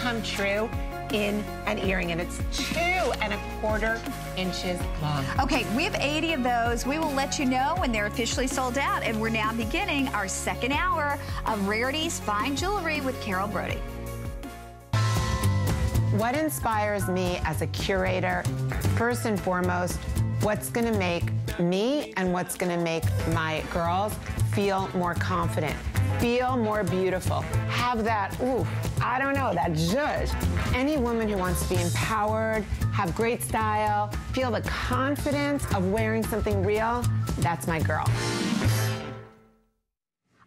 come true in an earring, and it's 2¼ inches long. Okay, we have 80 of those. We will let you know when they're officially sold out, and we're now beginning our second hour of Rarities Fine Jewelry with Carol Brody. What inspires me as a curator, first and foremost, what's gonna make me and what's gonna make my girls feel more confident, feel more beautiful, have that, ooh, I don't know, that zhuzh. Any woman who wants to be empowered, have great style, feel the confidence of wearing something real, that's my girl.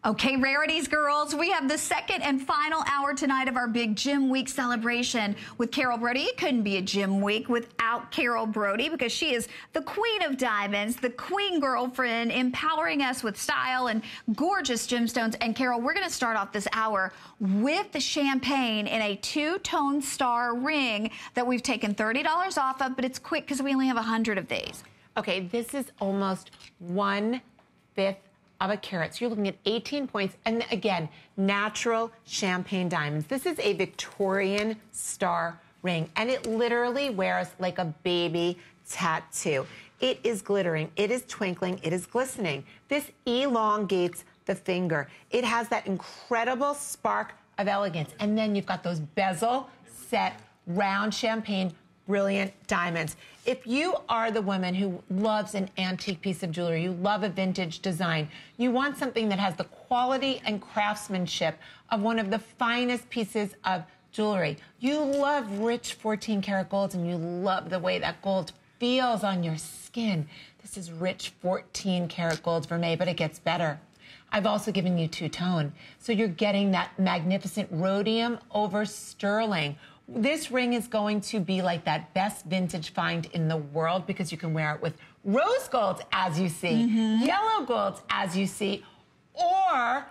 Okay, Rarities girls, we have the second and final hour tonight of our big Gym Week celebration with Carol Brody. It couldn't be a Gym Week without Carol Brody because she is the queen of diamonds, the queen girlfriend, empowering us with style and gorgeous gemstones. And Carol, we're going to start off this hour with the champagne in a two-tone star ring that we've taken $30 off of, but it's quick because we only have 100 of these. Okay, this is almost 1/5 of a carat. So you're looking at 18 points. And again, natural champagne diamonds. This is a Victorian star ring, and it literally wears like a baby tattoo. It is glittering, it is twinkling, it is glistening. This elongates the finger. It has that incredible spark of elegance. And then you've got those bezel set round champagne brilliant diamonds. If you are the woman who loves an antique piece of jewelry, you love a vintage design, you want something that has the quality and craftsmanship of one of the finest pieces of jewelry, you love rich 14-karat golds, and you love the way that gold feels on your skin. This is rich 14-karat gold vermeil, but it gets better. I've also given you two-tone, so you're getting that magnificent rhodium over sterling. This ring is going to be like that best vintage find in the world because you can wear it with rose gold, as you see, yellow gold, as you see, or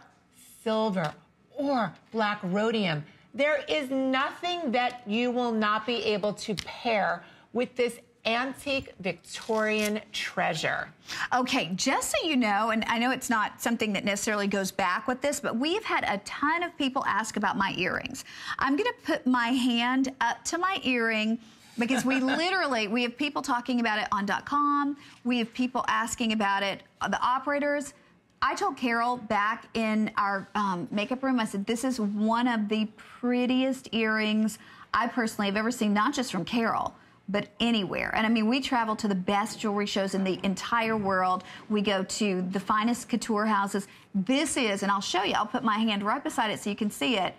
silver, or black rhodium. There is nothing that you will not be able to pair with this antique Victorian treasure. Okay, just so you know, and I know it's not something that necessarily goes back with this, but we've had a ton of people ask about my earrings. I'm gonna put my hand up to my earring because we literally, we have people talking about it on .com, we have people asking about it, the operators. I told Carol back in our makeup room, I said, this is one of the prettiest earrings I personally have ever seen, not just from Carol, but anywhere. And I mean, we travel to the best jewelry shows in the entire world. We go to the finest couture houses. This is, and I'll show you, I'll put my hand right beside it so you can see it.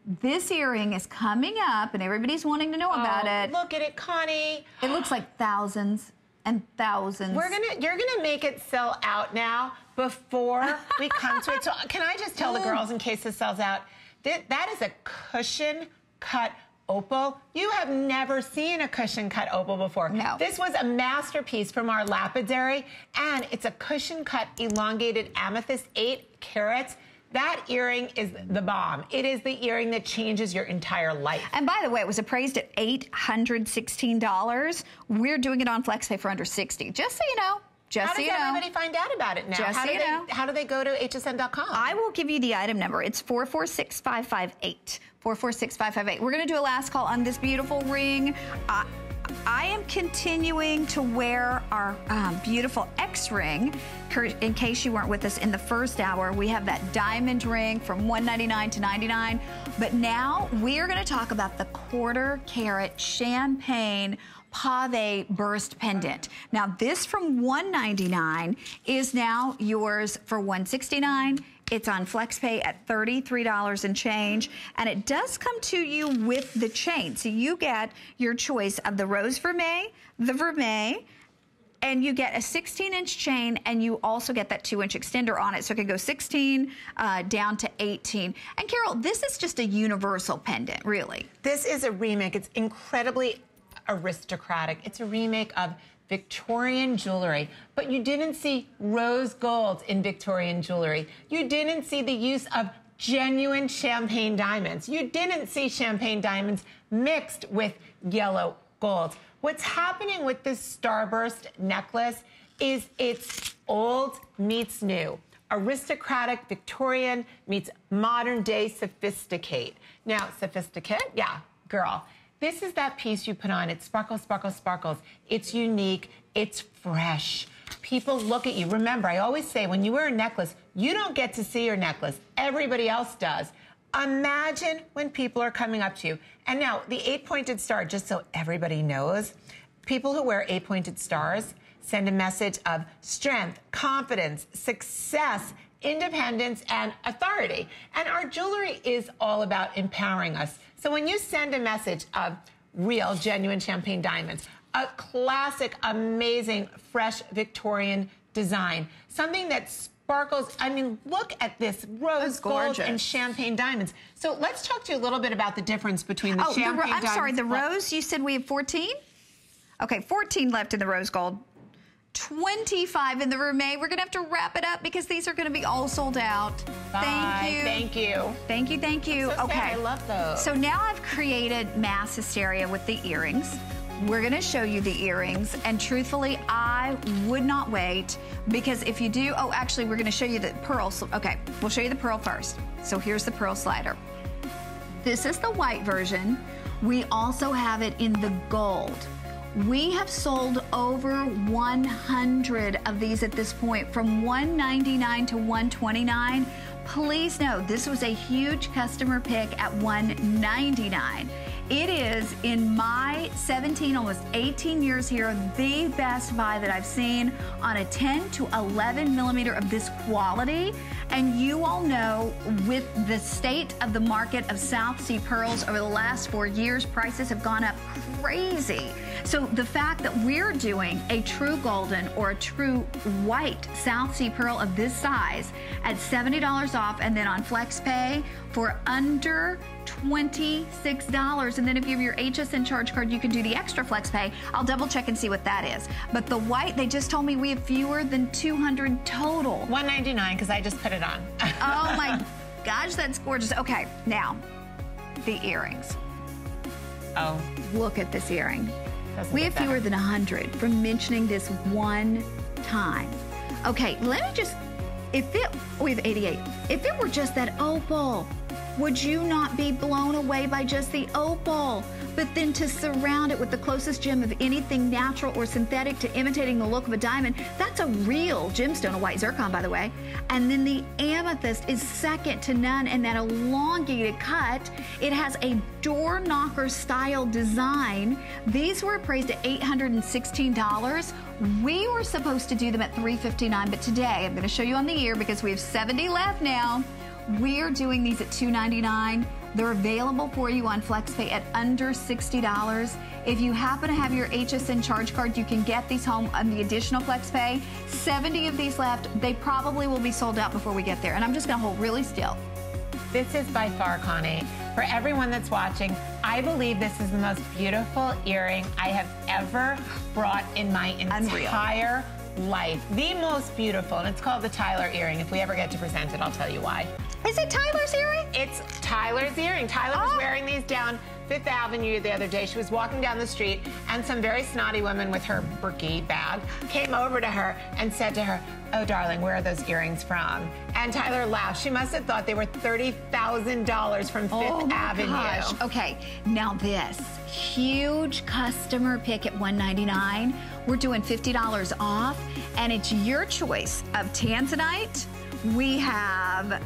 This earring is coming up and everybody's wanting to know about it. Look at it, Connie. It looks like thousands and thousands. You're gonna make it sell out now before we come to it. So can I just tell the girls, in case this sells out, that is a cushion cut opal. You have never seen a cushion cut opal before. No. This was a masterpiece from our lapidary, and it's a cushion cut elongated amethyst, 8 carats. That earring is the bomb. It is the earring that changes your entire life. And by the way, it was appraised at $816. We're doing it on FlexPay for under $60. Just so you know. Just so you know. How does everybody find out about it now? Just so you know. How do they go to hsn.com? I will give you the item number. It's 446558. 446558. We're going to do a last call on this beautiful ring. I am continuing to wear our beautiful X ring. In case you weren't with us in the first hour, we have that diamond ring from $199 to $99. But now we are going to talk about the 1/4 carat champagne pave burst pendant. Now this from $199 is now yours for $169. It's on FlexPay at $33 and change, and it does come to you with the chain. So you get your choice of the rose vermeil, the vermeil, and you get a 16-inch chain, and you also get that 2-inch extender on it, so it can go 16 down to 18. And Carol, this is just a universal pendant, really. This is a remake. It's incredibly aristocratic. It's a remake of Victorian jewelry, but you didn't see rose gold in Victorian jewelry. You didn't see the use of genuine champagne diamonds. You didn't see champagne diamonds mixed with yellow gold. What's happening with this starburst necklace is it's old meets new. Aristocratic Victorian meets modern day sophisticate. Now, sophisticate, yeah, girl, this is that piece you put on. It sparkles, sparkles, sparkles. It's unique. It's fresh. People look at you. Remember, I always say, when you wear a necklace, you don't get to see your necklace. Everybody else does. Imagine when people are coming up to you. And now, the 8-pointed star, just so everybody knows, people who wear 8-pointed stars send a message of strength, confidence, success, independence, and authority. And our jewelry is all about empowering us. So when you send a message of real, genuine champagne diamonds, a classic, amazing, fresh Victorian design, something that sparkles. I mean, look at this rose gold and champagne diamonds. So let's talk to you a little bit about the difference between the champagne diamonds. I'm sorry, the rose, you said we have 14? Okay, 14 left in the rose gold. 25 in the Rume. We're going to have to wrap it up because these are going to be all sold out. Bye. Thank you. Thank you. Thank you, thank you. So okay. sad. I love those. So now I've created mass hysteria with the earrings. We're going to show you the earrings, and truthfully, I would not wait, because if you do, oh, actually, we're going to show you the pearls. Okay, we'll show you the pearl first. So here's the pearl slider. This is the white version. We also have it in the gold. We have sold over 100 of these at this point, from $199 to $129. Please know, this was a huge customer pick at $199. It is, in my 17, almost 18 years here, the best buy that I've seen on a 10 to 11 millimeter of this quality. And you all know, with the state of the market of South Sea pearls over the last 4 years, prices have gone up crazy. So the fact that we're doing a true golden or a true white South Sea pearl of this size at $70 off, and then on FlexPay for under $26. And then if you have your HSN charge card, you can do the extra FlexPay. I'll double check and see what that is. But the white, they just told me we have fewer than 200 total. $199, because I just put it on. Oh my gosh, that's gorgeous. Okay, now, the earrings. Oh. Look at this earring. We have fewer than 100 from mentioning this one time. Okay, let me just, we have 88. If it were just that opal, would you not be blown away by just the opal? But then to surround it with the closest gem of anything natural or synthetic to imitating the look of a diamond, that's a real gemstone, a white zircon, by the way. And then the amethyst is second to none in that elongated cut. It has a door knocker style design. These were appraised at $816. We were supposed to do them at $359, but today, I'm gonna show you on the ear because we have 70 left now. We're doing these at $299. They're available for you on FlexPay at under $60. If you happen to have your HSN charge card, you can get these home on the additional FlexPay. 70 of these left. They probably will be sold out before we get there. And I'm just gonna hold really still. This is by far, Connie, for everyone that's watching, I believe this is the most beautiful earring I have ever brought in my entire life. The most beautiful, and it's called the Tyler earring. If we ever get to present it, I'll tell you why. Is it Tyler's earring? It's Tyler's earring. Tyler was wearing these down Fifth Avenue the other day. She was walking down the street, and some very snotty woman with her Berkey bag came over to her and said to her, "Oh, darling, where are those earrings from?" And Tyler laughed. She must have thought they were $30,000 from Fifth Avenue. Gosh. Okay, now this huge customer pick at $199. We're doing $50 off, and it's your choice of tanzanite. We have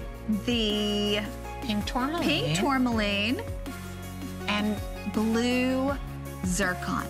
the pink tourmaline. Pink tourmaline. And blue zircon.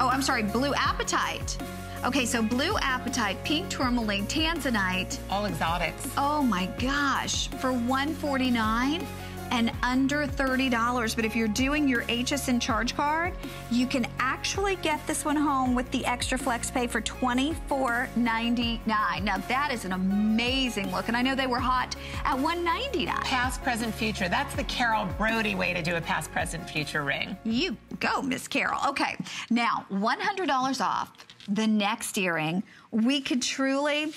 Oh, I'm sorry, blue apatite. Okay, so blue apatite, pink tourmaline, tanzanite. All exotics. Oh my gosh, for $149 and under $30. But if you're doing your HSN charge card, you can actually get this one home with the extra FlexPay for $24.99. Now that is an amazing look, and I know they were hot at $199. Past, present, future. That's the Carol Brody way to do a past, present, future ring. You go, Miss Carol. Okay, now $100 off the next earring. We could truly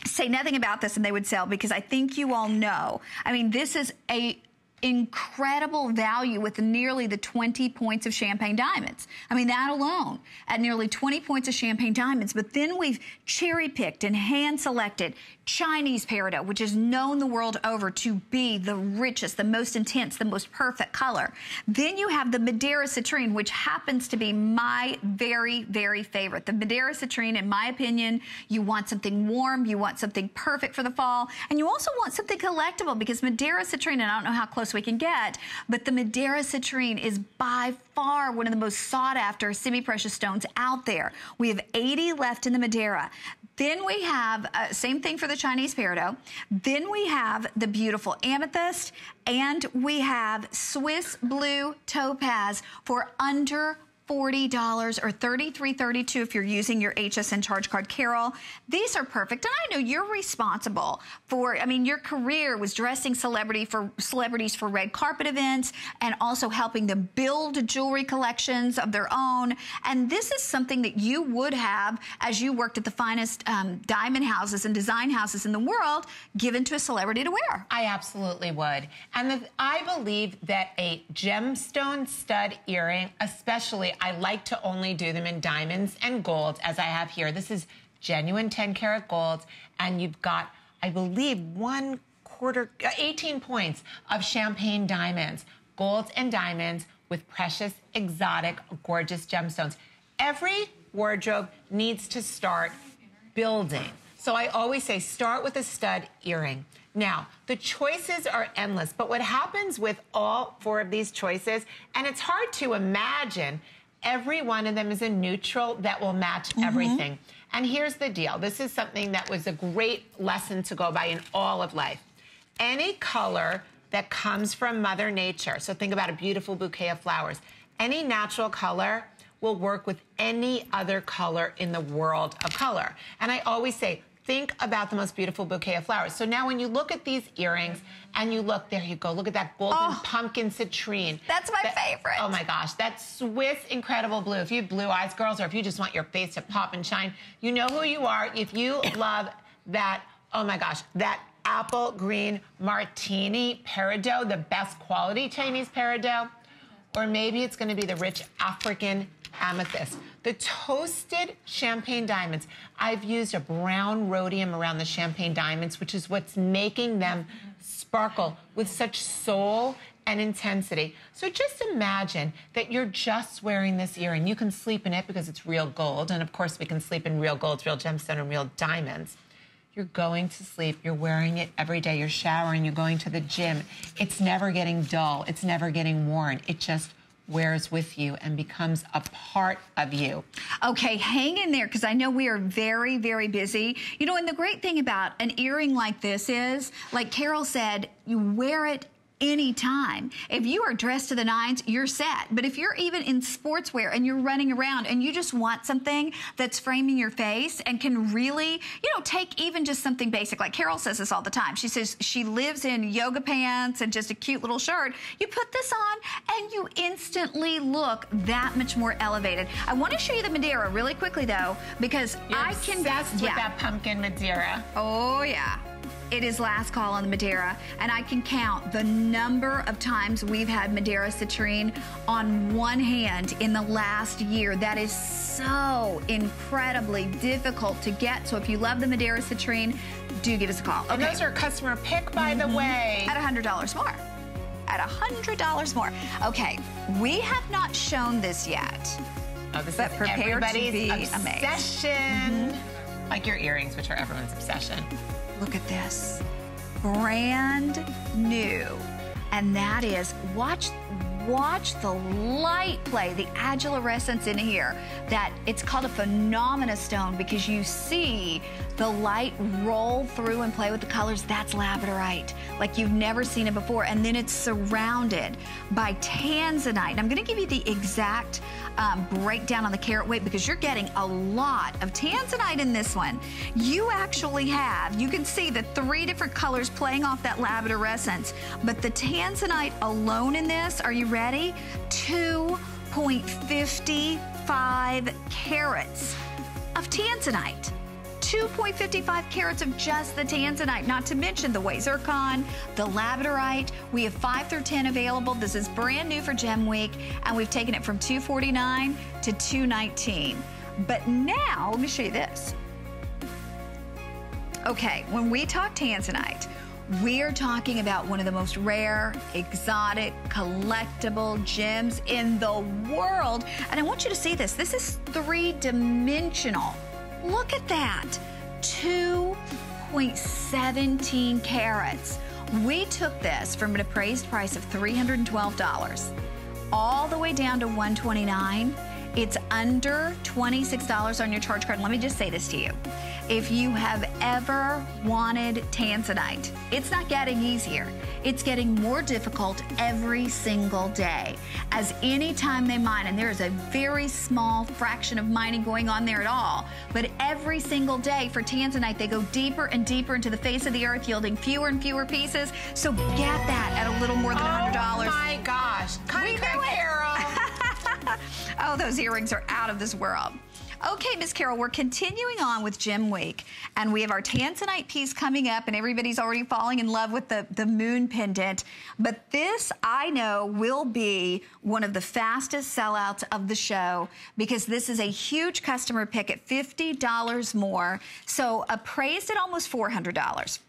say nothing about this and they would sell, because I think you all know. I mean, this is a incredible value with nearly the 20 points of champagne diamonds. I mean, that alone at nearly 20 points of champagne diamonds. But then we've cherry picked and hand selected Chinese peridot, which is known the world over to be the richest, the most intense, the most perfect color. Then you have the Madeira citrine, which happens to be my very, very favorite. The Madeira citrine, in my opinion, you want something warm, you want something perfect for the fall, and you also want something collectible, because Madeira citrine, and I don't know how close we can get, but the Madeira citrine is by far one of the most sought after semi-precious stones out there. We have 80 left in the Madeira. Then we have, same thing for the Chinese peridot. Then we have the beautiful amethyst, and we have Swiss blue topaz for under $40 or $33.32 if you're using your HSN charge card. Carol, these are perfect. And I know you're responsible for, I mean, your career was dressing celebrities for red carpet events and also helping them build jewelry collections of their own. And this is something that you would have, as you worked at the finest diamond houses and design houses in the world, given to a celebrity to wear. I absolutely would. And I believe that a gemstone stud earring, especially, I like to only do them in diamonds and gold, as I have here. This is genuine 10-karat gold, and you've got, I believe, 18 points of champagne diamonds, gold and diamonds with precious, exotic, gorgeous gemstones. Every wardrobe needs to start building. So I always say, start with a stud earring. Now, the choices are endless, but what happens with all 4 of these choices, and it's hard to imagine, every one of them is a neutral that will match everything. And here's the deal. This is something that was a great lesson to go by in all of life. Any color that comes from Mother Nature, so think about a beautiful bouquet of flowers, any natural color will work with any other color in the world of color. And I always say, think about the most beautiful bouquet of flowers. So now when you look at these earrings and you look, there you go, look at that golden pumpkin citrine. That's my favorite. Oh my gosh, that Swiss incredible blue. If you have blue eyes, girls, or if you just want your face to pop and shine, you know who you are. If you love that, oh my gosh, that apple green martini peridot, the best quality Chinese peridot, or maybe it's gonna be the rich African amethyst. The toasted champagne diamonds, I've used a brown rhodium around the champagne diamonds, which is what's making them sparkle with such soul and intensity. So just imagine that you're just wearing this earring. You can sleep in it because it's real gold, and of course we can sleep in real gold, real gemstone, and real diamonds. You're going to sleep, you're wearing it every day, you're showering, you're going to the gym. It's never getting dull, it's never getting worn. It just wears with you and becomes a part of you. Okay, hang in there, because I know we are very, very busy. You know, and the great thing about an earring like this is, like Carol said, you wear it anytime. If you are dressed to the nines, you're set. But if you're even in sportswear and you're running around and you just want something that's framing your face and can really, you know, take even just something basic. Like Carol says this all the time. She says she lives in yoga pants and just a cute little shirt. You put this on and you instantly look that much more elevated. I want to show you the Madeira really quickly though, because I can obsessed with that pumpkin Madeira. Oh yeah. It is last call on the Madeira, and I can count the number of times we've had Madeira citrine on one hand in the last year. That is so incredibly difficult to get. So if you love the Madeira citrine, do give us a call. Okay. And those are customer pick, by the way. At $100 more. At $100 more. Okay, we have not shown this yet. Oh, this but is prepare everybody's to be obsession. Like your earrings, which are everyone's obsession. Look at this, brand new. And that is, watch the light play, the agilurescence in here. That it's called a phenomena stone because you see the light roll through and play with the colors. That's labradorite, like you've never seen it before. And then it's surrounded by tanzanite. I'm gonna give you the exact breakdown on the carat weight because you're getting a lot of tanzanite in this one. You actually have, you can see the 3 different colors playing off that labradorescence, but the tanzanite alone in this, are you ready? 2.55 carats of tanzanite. 2.55 carats of just the tanzanite, not to mention the white zircon, the labradorite. We have 5 through 10 available. This is brand new for Gem Week, and we've taken it from $249 to $219. But now, let me show you this. Okay, when we talk tanzanite, we are talking about one of the most rare, exotic, collectible gems in the world. And I want you to see this. This is 3-dimensional. Look at that. 2.17 carats. We took this from an appraised price of $312 all the way down to $129. It's under $26 on your charge card. Let me just say this to you. If you have ever wanted tanzanite, it's not getting easier. It's getting more difficult every single day. As any time they mine, and there is a very small fraction of mining going on there at all, but every single day for tanzanite, they go deeper and deeper into the face of the earth, yielding fewer and fewer pieces. So get that at a little more than $100. Oh my gosh. Carol. Oh, those earrings are out of this world. Okay, Miss Carol, we're continuing on with Gem Week, and we have our tanzanite piece coming up, and everybody's already falling in love with the moon pendant. But this, I know, will be one of the fastest sellouts of the show because this is a huge customer pick at $50 more, so appraised at almost $400.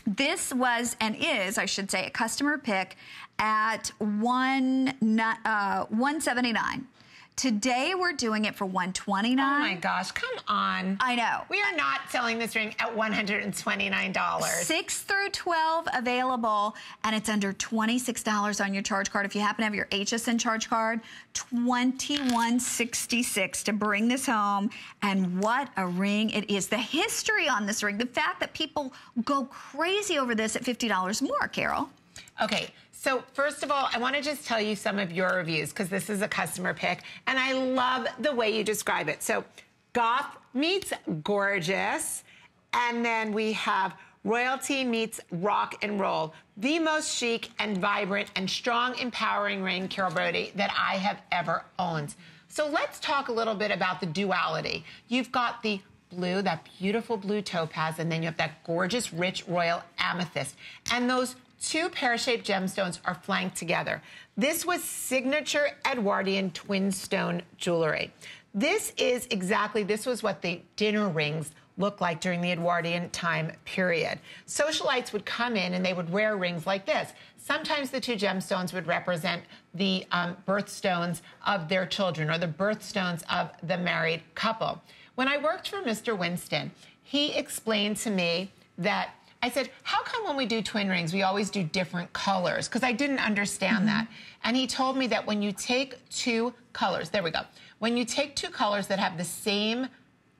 This was, and is, I should say, a customer pick at $179. Today, we're doing it for $129. Oh my gosh, come on. I know. We are not selling this ring at $129. 6 through 12 available, and it's under $26 on your charge card. If you happen to have your HSN charge card, $21.66 to bring this home. And what a ring it is. The history on this ring, the fact that people go crazy over this at $50 more, Carol. Okay. So first of all, I want to just tell you some of your reviews because this is a customer pick, and I love the way you describe it. So goth meets gorgeous, and then we have royalty meets rock and roll. The most chic and vibrant and strong, empowering ring, Carol Brody, that I have ever owned. So let's talk a little bit about the duality. You've got the blue, that beautiful blue topaz, and then you have that gorgeous, rich, royal amethyst. And those 2 pear-shaped gemstones are flanked together. This was signature Edwardian twin stone jewelry. This was what the dinner rings looked like during the Edwardian time period. Socialites would come in and they would wear rings like this. Sometimes the 2 gemstones would represent the birthstones of their children or the birthstones of the married couple. When I worked for Mr. Winston, he explained to me that I said, how come when we do twin rings, we always do different colors? Because I didn't understand that. And he told me that when you take 2 colors, there we go. When you take 2 colors that have the same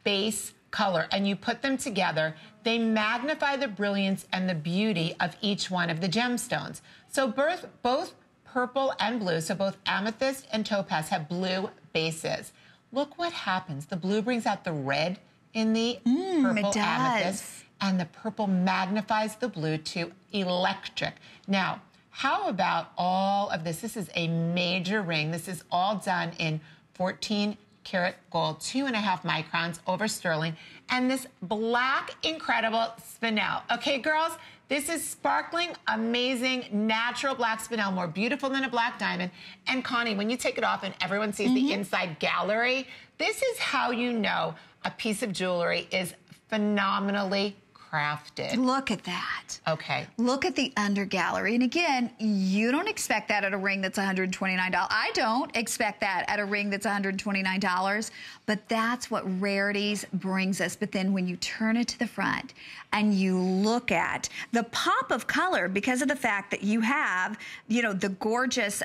base color and you put them together, they magnify the brilliance and the beauty of each one of the gemstones. So both purple and blue, so both amethyst and topaz have blue bases. Look what happens. The blue brings out the red in the purple amethyst. And the purple magnifies the blue to electric. Now, how about all of this? This is a major ring. This is all done in 14 karat gold, 2.5 microns over sterling, and this black, incredible spinel. Okay, girls, this is sparkling, amazing, natural black spinel, more beautiful than a black diamond. And Connie, when you take it off and everyone sees the inside gallery, this is how you know a piece of jewelry is phenomenally crafted. Look at that. Okay. Look at the under gallery. And again, you don't expect that at a ring that's $129. I don't expect that at a ring that's $129, but that's what rarities brings us. But then when you turn it to the front and you look at the pop of color, because of the fact that you have, you know, the gorgeous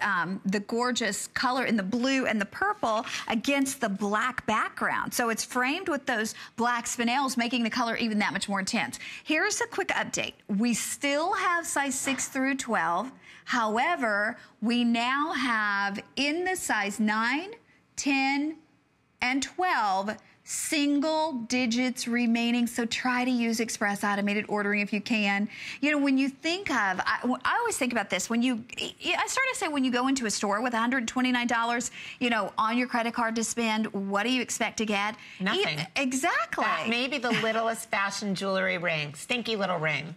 color in the blue and the purple against the black background. So it's framed with those black spinels, making the color even that much more intense. Here's a quick update. We still have size 6 through 12. However, we now have in the size 9, 10, and 12, single digits remaining, so try to use express automated ordering if you can. You know, when you think of, I always think about this, when you, I started to say when you go into a store with $129, you know, on your credit card to spend, what do you expect to get? Nothing. Exactly. Maybe the littlest fashion jewelry ring, stinky little ring.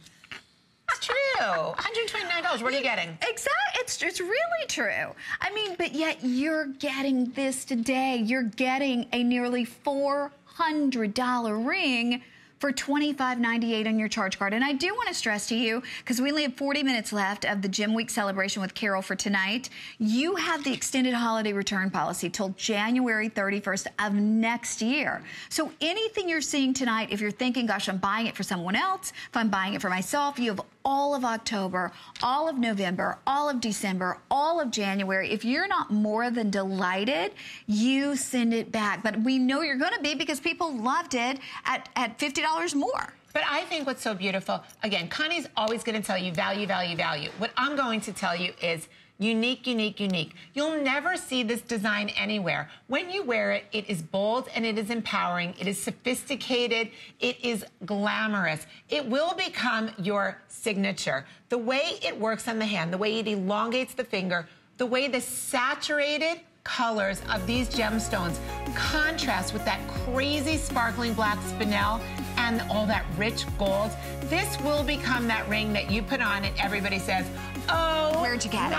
It's true. $129. What are you getting? Exactly. It's really true. I mean, but yet you're getting this today. You're getting a nearly $400 ring for $25.98 on your charge card. And I do want to stress to you, because we only have 40 minutes left of the Gym Week celebration with Carol for tonight, you have the extended holiday return policy till January 31st of next year. So anything you're seeing tonight, if you're thinking, gosh, I'm buying it for someone else, if I'm buying it for myself, you have all of October, all of November, all of December, all of January. If you're not more than delighted, you send it back. But we know you're going to be, because people loved it at $50 more. But I think what's so beautiful, again, Connie's always going to tell you value, value, value. What I'm going to tell you is unique, unique, unique. You'll never see this design anywhere. When you wear it, it is bold and it is empowering. It is sophisticated. It is glamorous. It will become your signature. The way it works on the hand, the way it elongates the finger, the way the saturated colors of these gemstones contrast with that crazy sparkling black spinel and all that rich gold. This will become that ring that you put on and everybody says, oh, where'd you get it?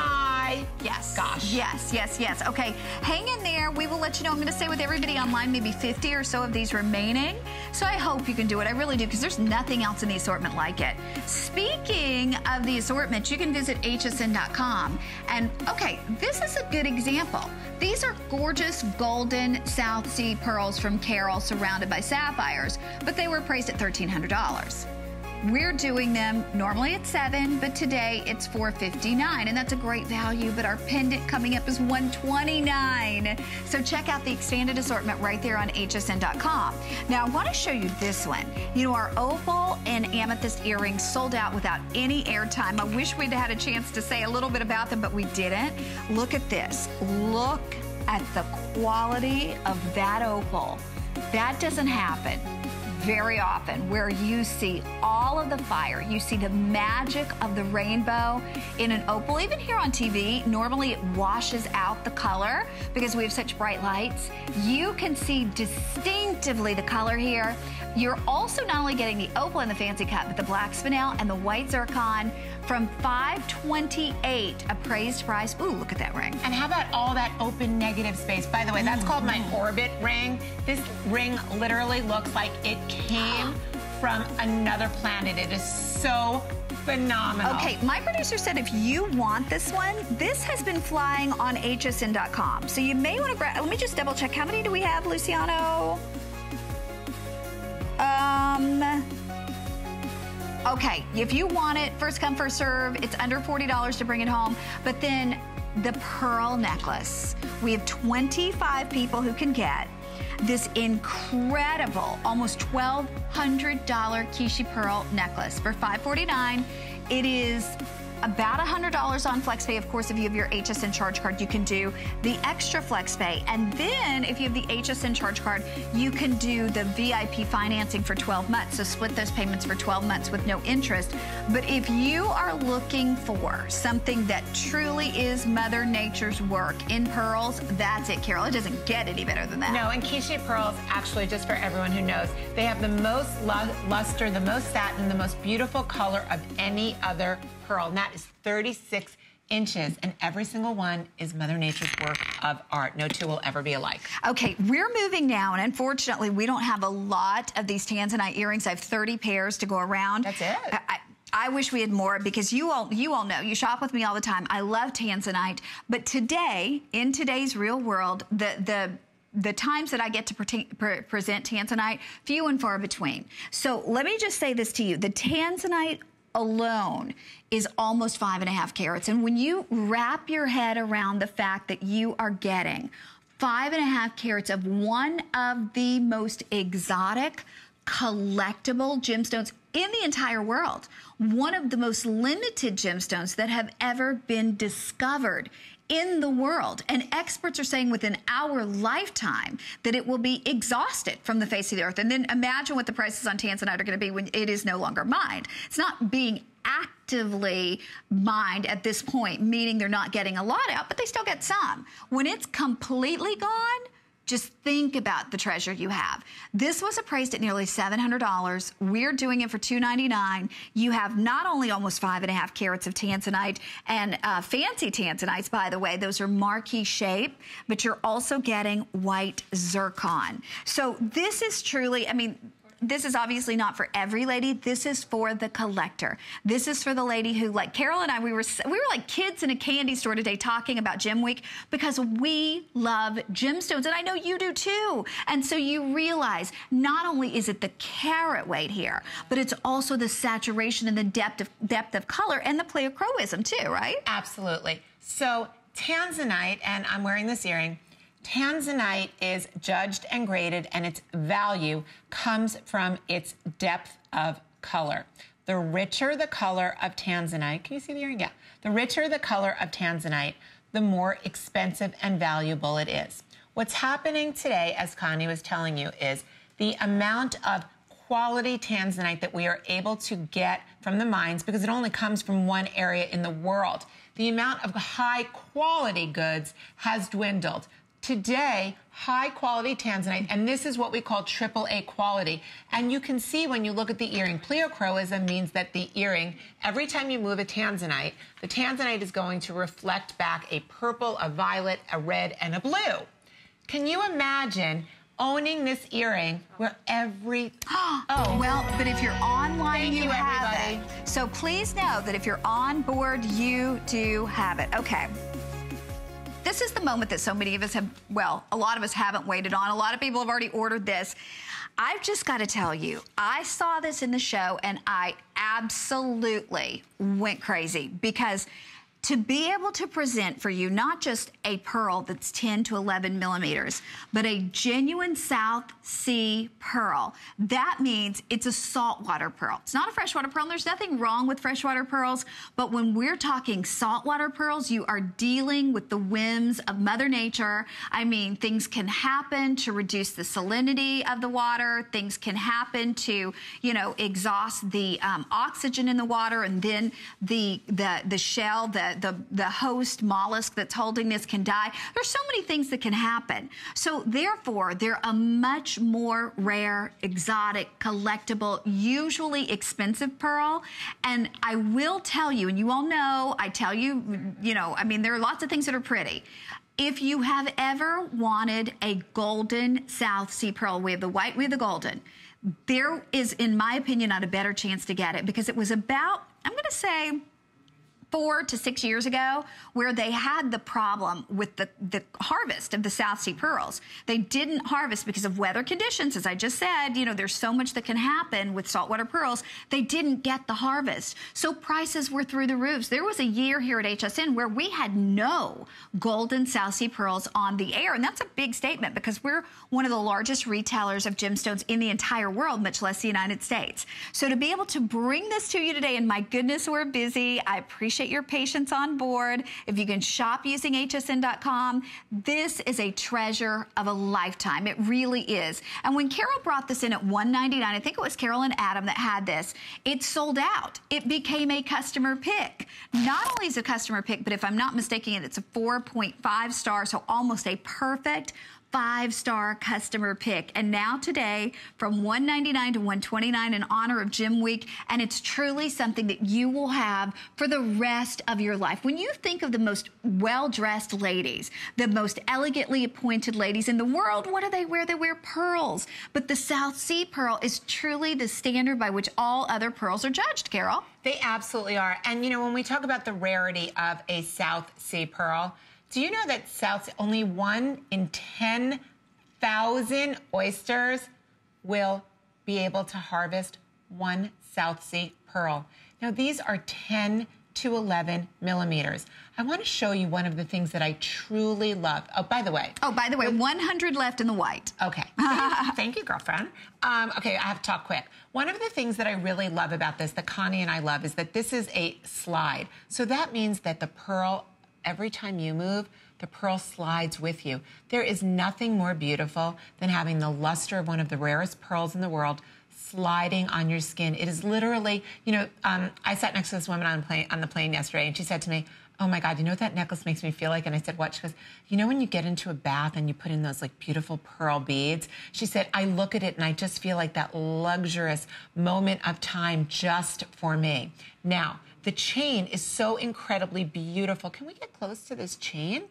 Yes. Gosh. Yes, yes, yes. Okay, hang in there. We will let you know. I'm going to stay with everybody online, maybe 50 or so of these remaining. So I hope you can do it. I really do, because there's nothing else in the assortment like it. Speaking of the assortment, you can visit hsn.com. And, okay, this is a good example. These are gorgeous golden South Sea pearls from Carol surrounded by sapphires, but they were priced at $1,300. We're doing them normally at $7, but today it's $459, and that's a great value. But our pendant coming up is $129. So check out the expanded assortment right there on hsn.com. Now I want to show you this one. You know, our opal and amethyst earrings sold out without any airtime. I wish we'd had a chance to say a little bit about them, but we didn't. Look at this. Look at the quality of that opal. That doesn't happen very often, where you see all of the fire, you see the magic of the rainbow in an opal. Even here on TV, normally it washes out the color because we have such bright lights. You can see distinctively the color here. You're also not only getting the opal in the fancy cut, but the black spinel and the white zircon from $528, appraised price. Ooh, look at that ring. And how about all that open negative space? By the way, that's called my orbit ring. This ring literally looks like it came from another planet. It is so phenomenal. Okay, my producer said if you want this one, this has been flying on hsn.com. So you may want to grab, let me just double check. How many do we have, Luciano? Okay, if you want it, first come, first serve. It's under $40 to bring it home. But then the pearl necklace. We have 25 people who can get this incredible, almost $1,200 Kishi pearl necklace for $549. It is about $100 on FlexPay. Of course, if you have your HSN charge card, you can do the extra FlexPay. And then if you have the HSN charge card, you can do the VIP financing for 12 months. So split those payments for 12 months with no interest. But if you are looking for something that truly is Mother Nature's work in pearls, that's it, Carol. It doesn't get any better than that. No, and Kishi pearls, actually, just for everyone who knows, they have the most luster, the most satin, the most beautiful color of any other pearl, and that is 36 inches, and every single one is Mother Nature's work of art. No two will ever be alike. Okay, we're moving now, and unfortunately, we don't have a lot of these tanzanite earrings. I have 30 pairs to go around. That's it. I wish we had more, because you all know, you shop with me all the time. I love tanzanite, but today, in today's real world, the times that I get to present tanzanite, few and far between. So let me just say this to you. The tanzanite alone is almost 5.5 carats. And when you wrap your head around the fact that you are getting 5.5 carats of one of the most exotic, collectible gemstones in the entire world, one of the most limited gemstones that have ever been discovered in the world. And experts are saying within our lifetime that it will be exhausted from the face of the earth. And then imagine what the prices on tanzanite are going to be when it is no longer mined. It's not being actively mined at this point, meaning they're not getting a lot out, but they still get some. When it's completely gone, just think about the treasure you have. This was appraised at nearly $700. We're doing it for $299. You have not only almost 5.5 carats of tanzanite and fancy tanzanites, by the way, those are marquee shape, but you're also getting white zircon. So this is truly, I mean, this is obviously not for every lady. This is for the collector. This is for the lady who, like Carol and I, we were like kids in a candy store today talking about Gem Week because we love gemstones, and I know you do too. And so you realize not only is it the carat weight here, but it's also the saturation and the depth of color and the pleochroism too, right? Absolutely. So tanzanite, and I'm wearing this earring, tanzanite is judged and graded, and its value comes from its depth of color. The richer the color of tanzanite, can you see the earring? Yeah. The richer the color of tanzanite, the more expensive and valuable it is. What's happening today, as Connie was telling you, is the amount of quality tanzanite that we are able to get from the mines, because it only comes from one area in the world. The amount of high quality goods has dwindled. Today, high-quality tanzanite, and this is what we call AAA quality. And you can see when you look at the earring, pleochroism means that the earring, every time you move a tanzanite, the tanzanite is going to reflect back a purple, a violet, a red, and a blue. Can you imagine owning this earring where every... Oh, well, but if you're online, you have everybody. it. So please know that if you're on board, you do have it. Okay. This is the moment that so many of us have, well, a lot of us haven't waited on. A lot of people have already ordered this. I've just got to tell you, I saw this in the show and I absolutely went crazy because to be able to present for you not just a pearl that's 10 to 11 millimeters, but a genuine South Sea pearl, that means it's a saltwater pearl. It's not a freshwater pearl, and there's nothing wrong with freshwater pearls, but when we're talking saltwater pearls, you are dealing with the whims of Mother Nature. I mean, things can happen to reduce the salinity of the water. Things can happen to, you know, exhaust the oxygen in the water, and then the shell, the host mollusk that's holding this can die. There's so many things that can happen. So therefore, they're a much more rare, exotic, collectible, usually expensive pearl. And I will tell you, and you all know, I tell you, you know, I mean, there are lots of things that are pretty. If you have ever wanted a golden South Sea pearl, we have the white, we have the golden. There is, in my opinion, not a better chance to get it because it was about, I'm going to say, 4 to 6 years ago, where they had the problem with the harvest of the South Sea pearls. They didn't harvest because of weather conditions. As I just said, you know, there's so much that can happen with saltwater pearls. They didn't get the harvest. So prices were through the roofs. There was a year here at HSN where we had no golden South Sea pearls on the air. And that's a big statement because we're one of the largest retailers of gemstones in the entire world, much less the United States. So to be able to bring this to you today, and my goodness, we're busy. I appreciate your patience on board. If you can shop using hsn.com, this is a treasure of a lifetime. It really is. And when Carol brought this in at $199, I think it was Carol and Adam that had this, it sold out. It became a customer pick. Not only is it a customer pick, but if I'm not mistaken, it's a 4.5 star, so almost a perfect 5-star customer pick. And now today, from $199 to $129 in honor of Gem Week, and it's truly something that you will have for the rest of your life. When you think of the most well-dressed ladies, the most elegantly appointed ladies in the world, what do they wear? They wear pearls. But the South Sea pearl is truly the standard by which all other pearls are judged, Carol. They absolutely are. And, you know, when we talk about the rarity of a South Sea pearl, do you know that only 1 in 10,000 oysters will be able to harvest one South Sea pearl? Now, these are 10 to 11 millimeters. I want to show you one of the things that I truly love. Oh, by the way. 100 left in the white. Okay. Thank you, girlfriend. Okay, I have to talk quick. One of the things that I really love about this, that Connie and I love, is that this is a slide. So that means that the pearl every time you move, the pearl slides with you. There is nothing more beautiful than having the luster of one of the rarest pearls in the world sliding on your skin. It is literally, you know, I sat next to this woman on the plane yesterday, and she said to me, oh my God, you know what that necklace makes me feel like? And I said, what? She goes, you know when you get into a bath and you put in those like beautiful pearl beads? She said, I look at it and I just feel like that luxurious moment of time just for me. Now, the chain is so incredibly beautiful. Can we get close to this chain?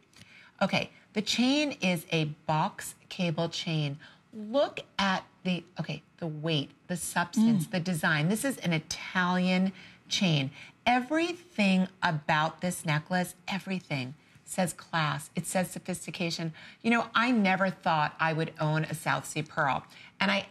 Okay, the chain is a box cable chain. Look at the weight, the substance, the design. This is an Italian chain. Everything about this necklace, everything says class. It says sophistication. You know, I never thought I would own a South Sea pearl. And I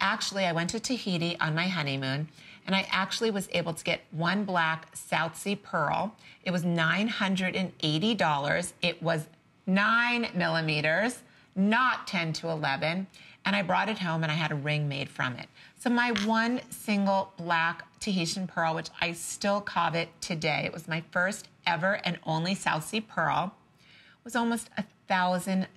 went to Tahiti on my honeymoon, and I actually was able to get one black South Sea pearl. It was $980. It was 9 millimeters, not 10 to 11. And I brought it home and I had a ring made from it. So my one single black Tahitian pearl, which I still covet today, it was my first ever and only South Sea pearl, was almost $1,000.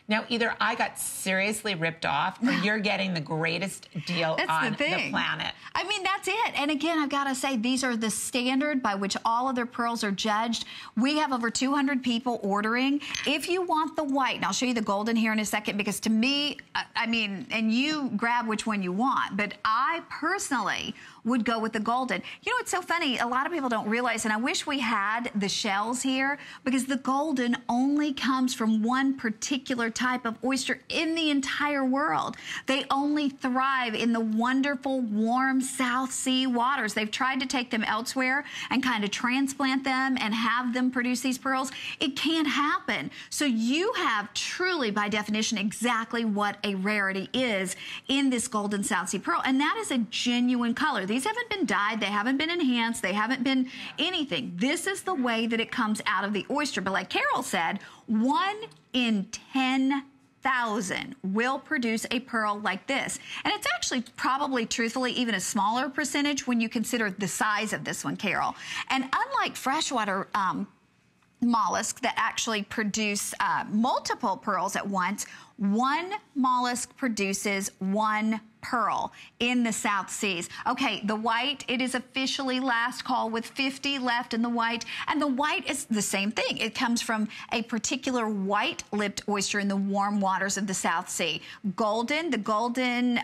Now, either I got seriously ripped off or you're getting the greatest deal on the planet. I mean, that's it. And again, I've got to say, these are the standard by which all other pearls are judged. We have over 200 people ordering. If you want the white, and I'll show you the golden here in a second, because to me, I mean, and you grab which one you want, but I personally would go with the golden. You know, it's so funny. A lot of people don't realize, and I wish we had the shells here, because the golden only comes from one particular type of oyster in the entire world. They only thrive in the wonderful, warm South Sea waters. They've tried to take them elsewhere and kind of transplant them and have them produce these pearls. It can't happen. So you have truly, by definition, exactly what a rarity is in this golden South Sea pearl. And that is a genuine color. These haven't been dyed. They haven't been enhanced. They haven't been anything. This is the way that it comes out of the oyster. But like Carol said, 1 in 10,000 will produce a pearl like this. And it's actually probably, truthfully, even a smaller percentage when you consider the size of this one, Carol. And unlike freshwater mollusks that actually produce multiple pearls at once, one mollusk produces one pearl in the South Seas. Okay, the white, it is officially last call with 50 left in the white. And the white is the same thing. It comes from a particular white-lipped oyster in the warm waters of the South Sea. Golden, the golden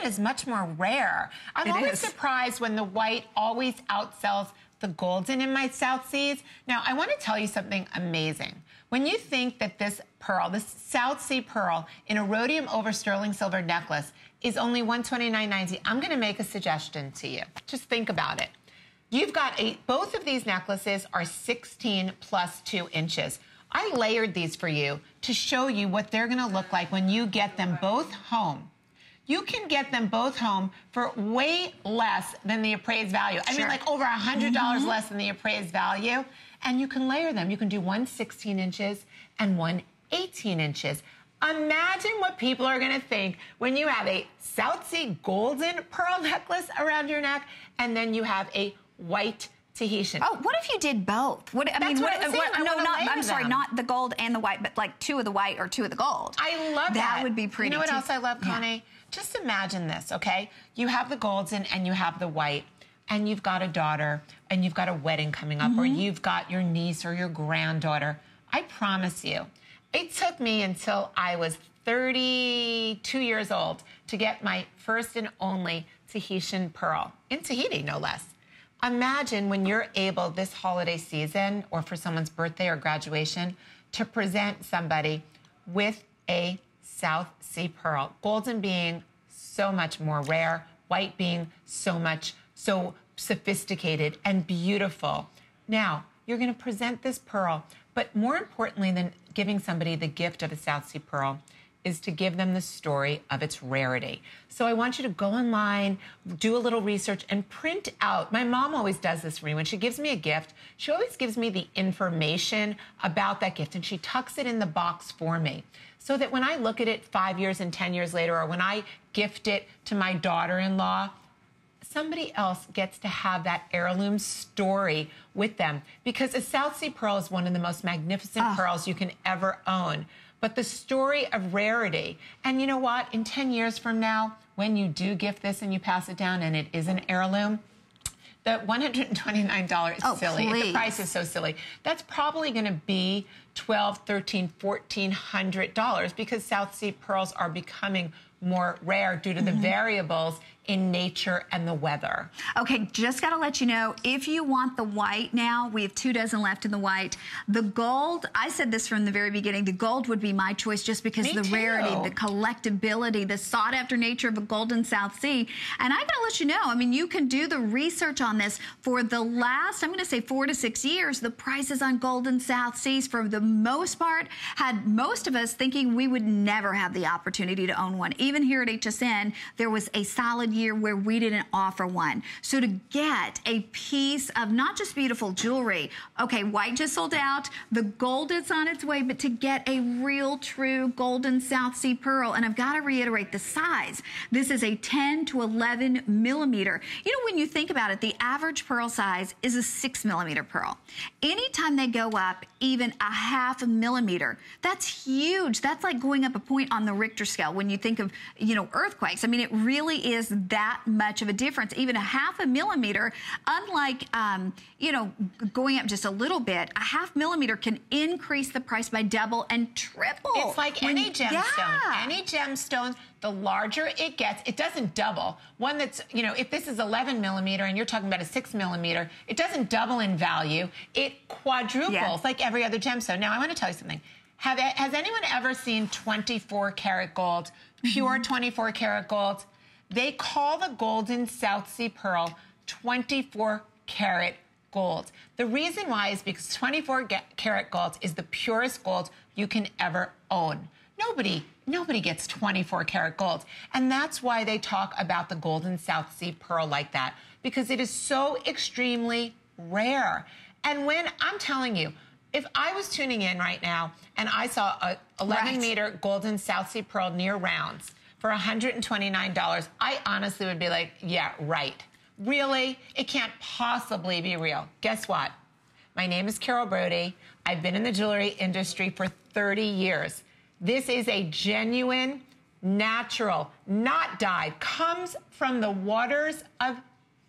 is much more rare. I'm always surprised when the white always outsells the golden in my South Seas. Now, I want to tell you something amazing. When you think that this pearl, this South Sea pearl in a rhodium over sterling silver necklace is only $129.90, I'm going to make a suggestion to you. Just think about it. You've got both of these necklaces are 16 plus 2 inches. I layered these for you to show you what they're going to look like when you get them both home. You can get them both home for way less than the appraised value. I mean, like over $100 less than the appraised value. And you can layer them. You can do one 16 inches and one 18 inches. Imagine what people are going to think when you have a South Sea golden pearl necklace around your neck and then you have a white Tahitian. Oh, what if you did both? I'm sorry, not the gold and the white, but like 2 of the white or 2 of the gold. I love that. That would be pretty. You know what else I love, Connie? Yeah. Just imagine this, okay? You have the golden and you have the white, and you've got a daughter, and you've got a wedding coming up, or you've got your niece or your granddaughter. I promise you, it took me until I was 32 years old to get my first and only Tahitian pearl, in Tahiti, no less. Imagine when you're able this holiday season or for someone's birthday or graduation to present somebody with a South Sea pearl. Golden being so much more rare, white being so sophisticated and beautiful. Now, you're going to present this pearl, but more importantly than giving somebody the gift of a South Sea pearl is to give them the story of its rarity. So I want you to go online, do a little research, and print out. My mom always does this for me. When she gives me a gift, she always gives me the information about that gift, and she tucks it in the box for me so that when I look at it 5 years and 10 years later, or when I gift it to my daughter-in-law, somebody else gets to have that heirloom story with them, because a South Sea pearl is one of the most magnificent pearls you can ever own. But the story of rarity, and you know what? In 10 years from now, when you do gift this and you pass it down and it is an heirloom, the $129 is silly. Please. The price is so silly. That's probably going to be $1,200, $1,300, $1,400 because South Sea pearls are becoming more rare due to the variables in nature and the weather. Okay, just got to let you know, if you want the white now, we have 2 dozen left in the white. The gold, I said this from the very beginning, the gold would be my choice just because the rarity, the collectability, the sought-after nature of a golden South Sea. And I got to let you know, I mean, you can do the research on this. For the last, I'm going to say 4 to 6 years, the prices on golden South Seas, for the most part, had most of us thinking we would never have the opportunity to own one. Even here at HSN, there was a solid year where we didn't offer one. So to get a piece of not just beautiful jewelry, okay, white just sold out, the gold is on its way, but to get a real true golden South Sea pearl, and I've got to reiterate the size. This is a 10 to 11 millimeter. You know, when you think about it, the average pearl size is a 6 millimeter pearl. Anytime they go up even a ½ millimeter, that's huge. That's like going up a point on the Richter scale when you think of, you know, earthquakes. I mean, it really is that much of a difference. Even a ½ millimeter, unlike, you know, going up just a little bit, a ½ millimeter can increase the price by double and triple. It's like any gemstone. Any gemstone, the larger it gets, it doesn't double. One that's, you know, if this is 11 millimeter and you're talking about a 6 millimeter, it doesn't double in value. It quadruples like every other gemstone. Now, I want to tell you something. Has anyone ever seen 24 karat gold, pure 24 karat gold? They call the golden South Sea pearl 24 karat gold. The reason why is because 24 karat gold is the purest gold you can ever own. Nobody gets 24 karat gold. And that's why they talk about the golden South Sea pearl like that, because it is so extremely rare. And when I'm telling you, if I was tuning in right now and I saw a 11 meter golden South Sea pearl near Rounds for $129, I honestly would be like, yeah, right. Really? It can't possibly be real. Guess what? My name is Carol Brody. I've been in the jewelry industry for 30 years. This is a genuine, natural, not dyed, comes from the waters of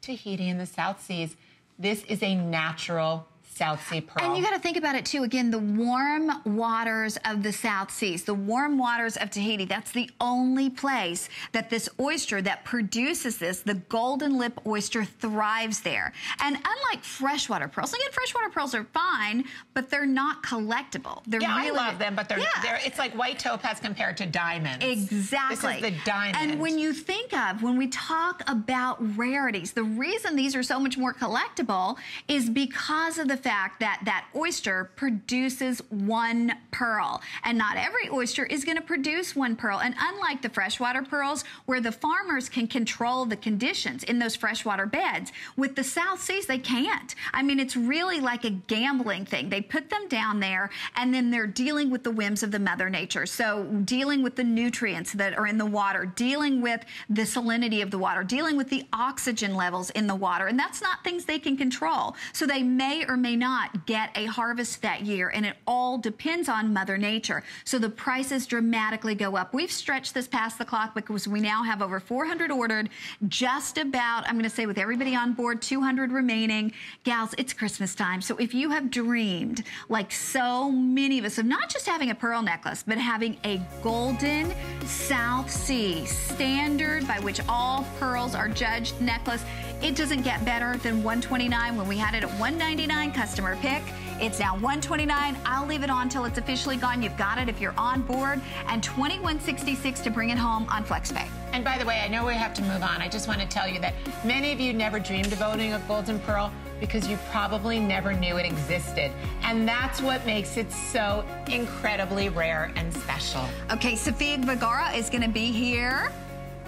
Tahiti in the South Seas. This is a natural South Sea pearl. And you got to think about it too. Again, the warm waters of the South Seas, the warm waters of Tahiti, that's the only place that this oyster that produces this, the golden lip oyster, thrives there. And unlike freshwater pearls, again, freshwater pearls are fine, but they're not collectible. They're really, I love them, but they're it's like white topaz compared to diamonds. Exactly. This is the diamond. And when you think of, when we talk about rarities, the reason these are so much more collectible is because of the fact that that oyster produces one pearl, and not every oyster is going to produce one pearl. And unlike the freshwater pearls, where the farmers can control the conditions in those freshwater beds, with the South Seas they can't. I mean, it's really like a gambling thing. They put them down there, and then they're dealing with the whims of the Mother Nature. So dealing with the nutrients that are in the water, dealing with the salinity of the water, dealing with the oxygen levels in the water, and that's not things they can control. So they may or may not get a harvest that year, and it all depends on Mother Nature. So the prices dramatically go up. We've stretched this past the clock because we now have over 400 ordered, just about, I'm going to say with everybody on board, 200 remaining. Gals, it's Christmas time. So if you have dreamed, like so many of us, of not just having a pearl necklace, but having a golden South Sea standard by which all pearls are judged necklace, it doesn't get better than $129 when we had it at $199 customer pick. It's now $129. I'll leave it on till it's officially gone. You've got it if you're on board, and $21.66 to bring it home on FlexPay. And by the way, I know we have to move on. I just want to tell you that many of you never dreamed of owning a golden pearl because you probably never knew it existed. And that's what makes it so incredibly rare and special. Okay, Sofia Vergara is going to be here,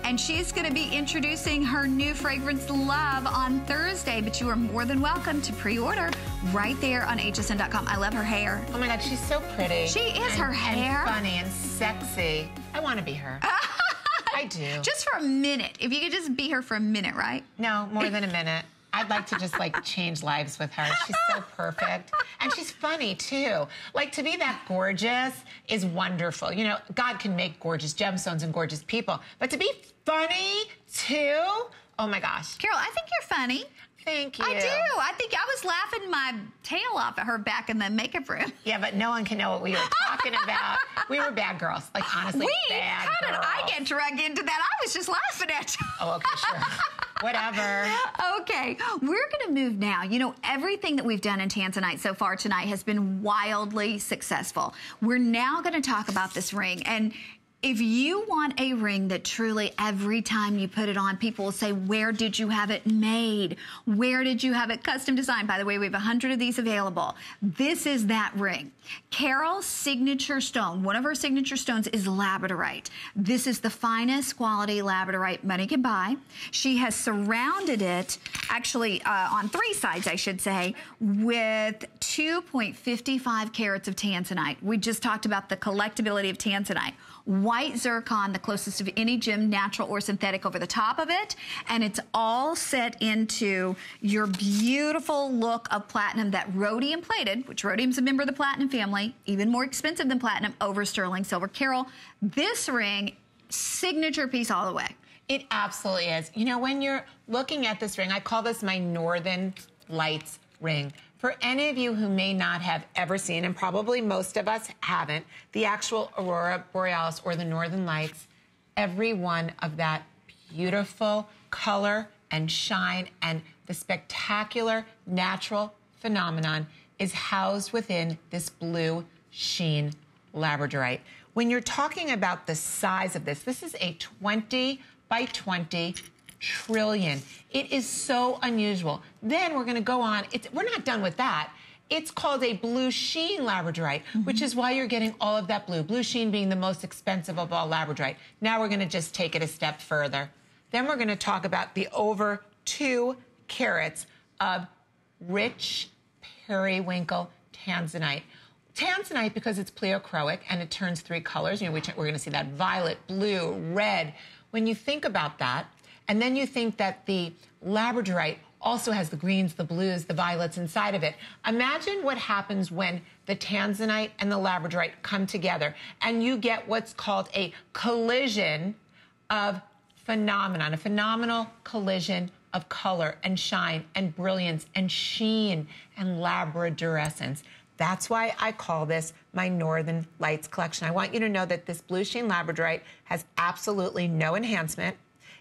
and she's going to be introducing her new fragrance, Love, on Thursday. But you are more than welcome to pre-order right there on hsn.com. I love her hair. Oh my God, she's so pretty. She is, her hair. And funny and sexy. I want to be her. I do. Just for a minute. If you could just be here for a minute, right? No, more than a minute. I'd like to just like change lives with her. She's so perfect. And she's funny too. Like to be that gorgeous is wonderful. You know, God can make gorgeous gemstones and gorgeous people. But to be funny too, oh my gosh. Carol, I think you're funny. Thank you. I do. I think I was laughing my tail off at her back in the makeup room. Yeah, but no one can know what we were talking about. We were bad girls. Like, honestly, bad girls. How did I get dragged into that? I was just laughing at you. Oh, okay, sure. Whatever. Okay, we're going to move now. You know, everything that we've done in Tanzanite so far tonight has been wildly successful. We're now going to talk about this ring. And if you want a ring that truly every time you put it on, people will say, where did you have it made? Where did you have it custom designed? By the way, we have 100 of these available. This is that ring. Carol's signature stone, one of her signature stones is labradorite. This is the finest quality labradorite money can buy. She has surrounded it, actually on 3 sides, I should say, with 2.55 carats of tanzanite. We just talked about the collectability of tanzanite. White zircon, the closest of any gem, natural or synthetic, over the top of it. And it's all set into your beautiful look of platinum that rhodium plated, which rhodium's a member of the platinum family, even more expensive than platinum, over sterling silver. Carol, this ring, signature piece all the way. It absolutely is. You know, when you're looking at this ring, I call this my Northern Lights ring. For any of you who may not have ever seen, and probably most of us haven't, the actual Aurora Borealis or the Northern Lights, every one of that beautiful color and shine and the spectacular natural phenomenon is housed within this blue sheen labradorite. When you're talking about the size of this, this is a 20 by 20 trillion. It is so unusual. Then we're going to go on. We're not done with that. It's called a blue sheen labradorite, which is why you're getting all of that blue. Blue sheen being the most expensive of all labradorite. Now we're going to just take it a step further. Then we're going to talk about the over 2 carats of rich periwinkle tanzanite. Tanzanite, because it's pleochroic and it turns 3 colors. You know, we're going to see that violet, blue, red. When you think about that, and then you think that the labradorite also has the greens, the blues, the violets inside of it. Imagine what happens when the tanzanite and the labradorite come together and you get what's called a collision of phenomenon, a phenomenal collision of color and shine and brilliance and sheen and labradorescence. That's why I call this my Northern Lights collection. I want you to know that this blue sheen labradorite has absolutely no enhancement.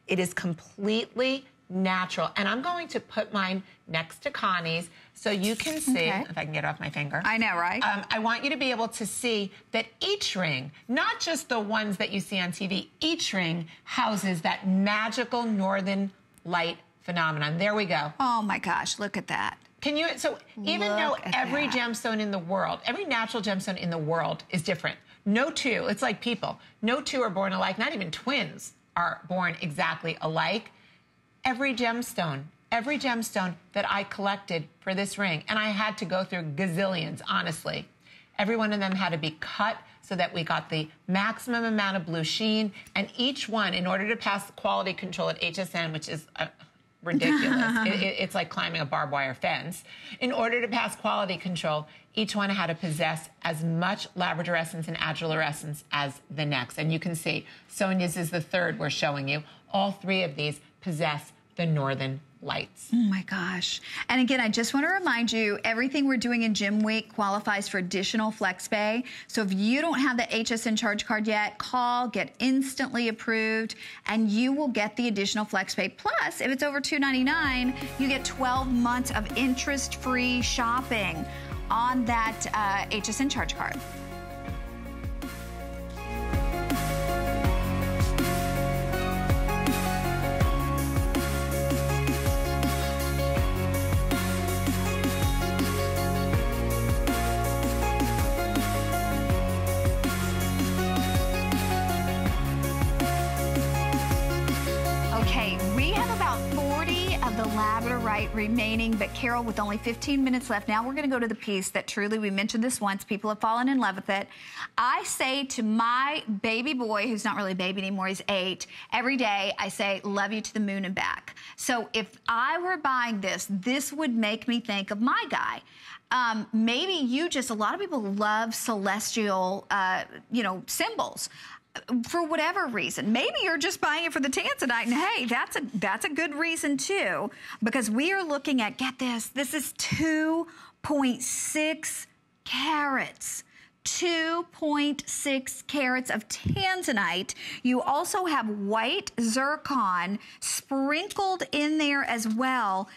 It is completely natural. And I'm going to put mine next to Connie's so you can see, if I can get it off my finger. I know, right? I want you to be able to see that each ring, not just the ones that you see on TV, each ring houses that magical Northern Light phenomenon. There we go. Oh my gosh, look at that. Can you, so even though every gemstone in the world, every natural gemstone in the world is different, no two, it's like people, no two are born alike, not even twins are born exactly alike. Every gemstone that I collected for this ring, and I had to go through gazillions, honestly, every one of them had to be cut so that we got the maximum amount of blue sheen, and each one, in order to pass the quality control at HSN, which is ridiculous. It's like climbing a barbed wire fence. In order to pass quality control, each one had to possess as much labradorescence and agilurescence as the next. And you can see, Sonia's is the third we're showing you. All 3 of these possess the Northern Lights. Oh my gosh. And again, I just want to remind you, everything we're doing in Gem Week qualifies for additional flex pay. So if you don't have the HSN charge card yet, call, get instantly approved, and you will get the additional flex pay. Plus, if it's over $299, you get 12 months of interest-free shopping on that HSN charge card. labradorite remaining, but Carol, with only 15 minutes left, now we're going to go to the piece that truly, we mentioned this once, people have fallen in love with it. I say to my baby boy, who's not really a baby anymore, he's 8, every day I say, love you to the moon and back. So if I were buying this, this would make me think of my guy. Maybe you just, a lot of people love celestial, symbols. For whatever reason. Maybe you're just buying it for the tanzanite, and hey, that's a good reason too, because we are looking at, get this is 2.6 carats. 2.6 carats of tanzanite. You also have white zircon sprinkled in there as well.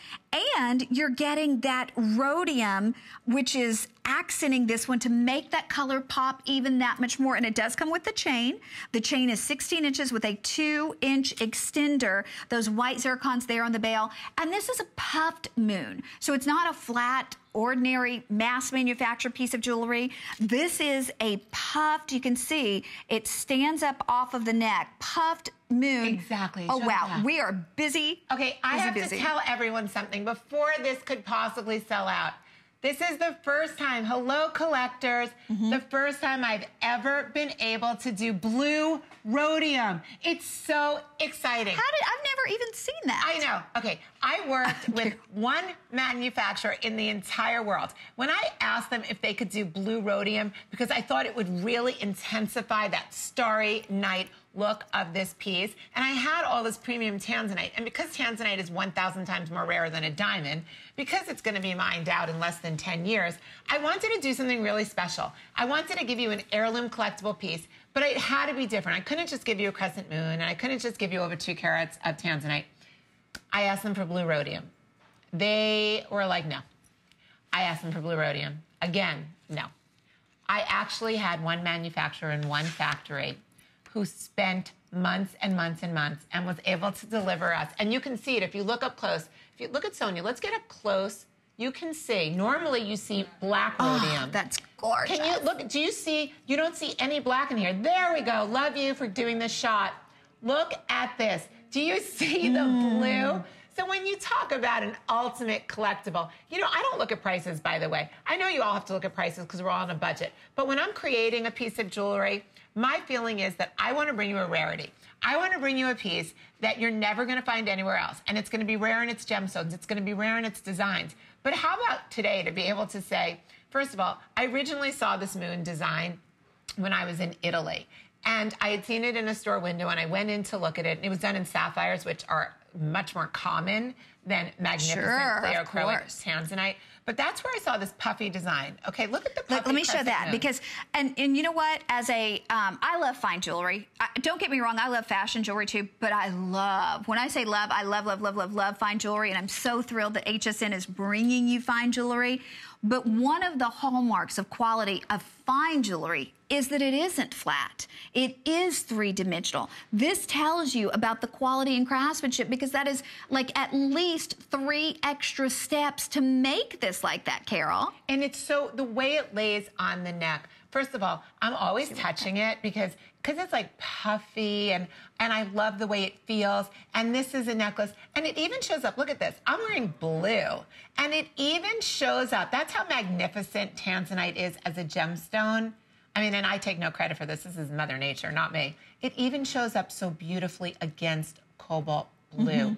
And you're getting that rhodium, which is accenting this one to make that color pop even that much more. And it does come with the chain. The chain is 16 inches with a 2-inch extender. Those white zircons there on the bail. And this is a puffed moon. So it's not a flat, ordinary mass manufactured piece of jewelry. This is a puffed, you can see, it stands up off of the neck, puffed moon. Exactly. Oh, wow. We are busy. Okay, I have to tell everyone something before this could possibly sell out. This is the first time, hello collectors, the first time I've ever been able to do blue rhodium. It's so exciting. I've never even seen that. I know. Okay, I worked with one manufacturer in the entire world. When I asked them if they could do blue rhodium, because I thought it would really intensify that starry night look of this piece, and I had all this premium tanzanite, and because tanzanite is 1,000 times more rare than a diamond, because it's going to be mined out in less than 10 years, I wanted to do something really special. I wanted to give you an heirloom collectible piece, but it had to be different. I couldn't just give you a crescent moon, and I couldn't just give you over 2 carats of tanzanite. I asked them for blue rhodium. They were like, no. I asked them for blue rhodium. Again, no. I actually had one manufacturer in one factory who spent months and months and months and was able to deliver us. And you can see it if you look up close. If you look at Sonia, let's get up close. You can see, normally you see black rhodium. Oh, that's gorgeous. Can you look, do you see, you don't see any black in here. There we go. Love you for doing this shot. Look at this. Do you see the blue? So when you talk about an ultimate collectible, you know, I don't look at prices, by the way. I know you all have to look at prices because we're all on a budget. But when I'm creating a piece of jewelry, my feeling is that I want to bring you a rarity. I want to bring you a piece that you're never going to find anywhere else. And it's going to be rare in its gemstones. It's going to be rare in its designs. But how about today to be able to say, first of all, I originally saw this moon design when I was in Italy. And I had seen it in a store window, and I went in to look at it. And it was done in sapphires, which are much more common than magnificent pleochroic tanzanite. But that's where I saw this puffy design. Okay, look at the puffy. Let me show that moon. Because, and you know what? As a, I love fine jewelry. Don't get me wrong, I love fashion jewelry too. But I love, when I say love, I love fine jewelry. And I'm so thrilled that HSN is bringing you fine jewelry. But one of the hallmarks of quality of fine jewelry is that it isn't flat. It is three-dimensional. This tells you about the quality and craftsmanship because that is like at least 3 extra steps to make this like that, Carol. And it's so, the way it lays on the neck, first of all, I'm always touching it because it's like puffy and I love the way it feels. And this is a necklace. And it even shows up, look at this. I'm wearing blue. And it even shows up. That's how magnificent tanzanite is as a gemstone. I mean, and I take no credit for this. This is Mother Nature, not me. It even shows up so beautifully against cobalt blue.